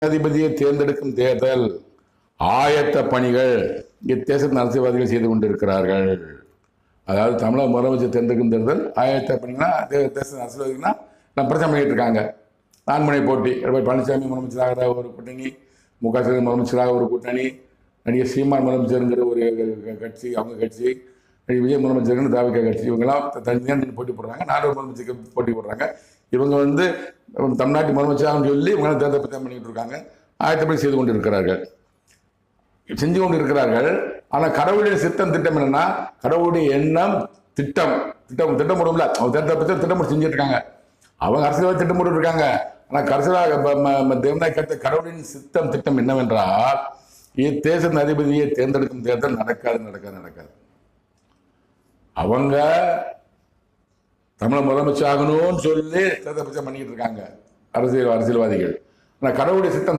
ஜனாதிபதியை தேர்ந்தெடுக்கும் தேர்தல் ஆயத்த பணிகள் இத்தேசத்தின் அரசியல்வாதிகள் செய்து கொண்டிருக்கிறார்கள். அதாவது தமிழக முதலமைச்சர் தேர்ந்தெடுக்கும் தேர்தல் ஆயத்த பணிகள்னா தேசத்தின் அரசியல்வாதிகள்னா நம்ம பிரச்சனை பண்ணிட்டு இருக்காங்க. நான்முனை போட்டி, எடப்பாடி பழனிசாமி முதலமைச்சராக ஒரு கூட்டணி, முக ஸ்டாலின் முதலமைச்சராக ஒரு கூட்டணி, நடிகர் சீமான் முதலமைச்சருங்கிற ஒரு கட்சி, அவங்க கட்சி, விஜய் முதலமைச்சருங்கிற தாவிக கட்சி, இவங்கெல்லாம் தனியாக போட்டி போடுறாங்க. நாடு முதலமைச்சருக்கு போட்டி போடுறாங்க. இவங்க தமிழ்நாட்டு முதலமைச்சராக சொல்லி இவங்க தேர்தல் பிரச்சாரம் பண்ணிட்டு இருக்காங்க. ஆயத்தப்படி செய்து கொண்டு இருக்கிறார்கள், செஞ்சு கொண்டு இருக்கிறார்கள். ஆனால் கடவுளுடைய சித்தம் திட்டம் என்னன்னா, கடவுளுடைய எண்ணம் திட்டம் திட்டம் போடும்ல, அவங்க தேர்தல் பற்றி திட்டம் போட்டு செஞ்சுட்டு இருக்காங்க. அவங்க அரசியல் திட்டம் போட்டு இருக்காங்க. ஆனால் கடைசியாக தேவநாயக கடவுளின் சித்தம் திட்டம் என்னவென்றால், இத்தேசத்தின் அதிபதியை தேர்ந்தெடுக்கும் தேர்தல் நடக்காது. அவங்க தமிழக முதலமைச்சர் ஆகணும்னு சொல்லி தேர்தல் பிரச்சாரம் பண்ணிட்டு இருக்காங்க அரசியல்வாதிகள். ஆனால் கடவுளுடைய சித்தம்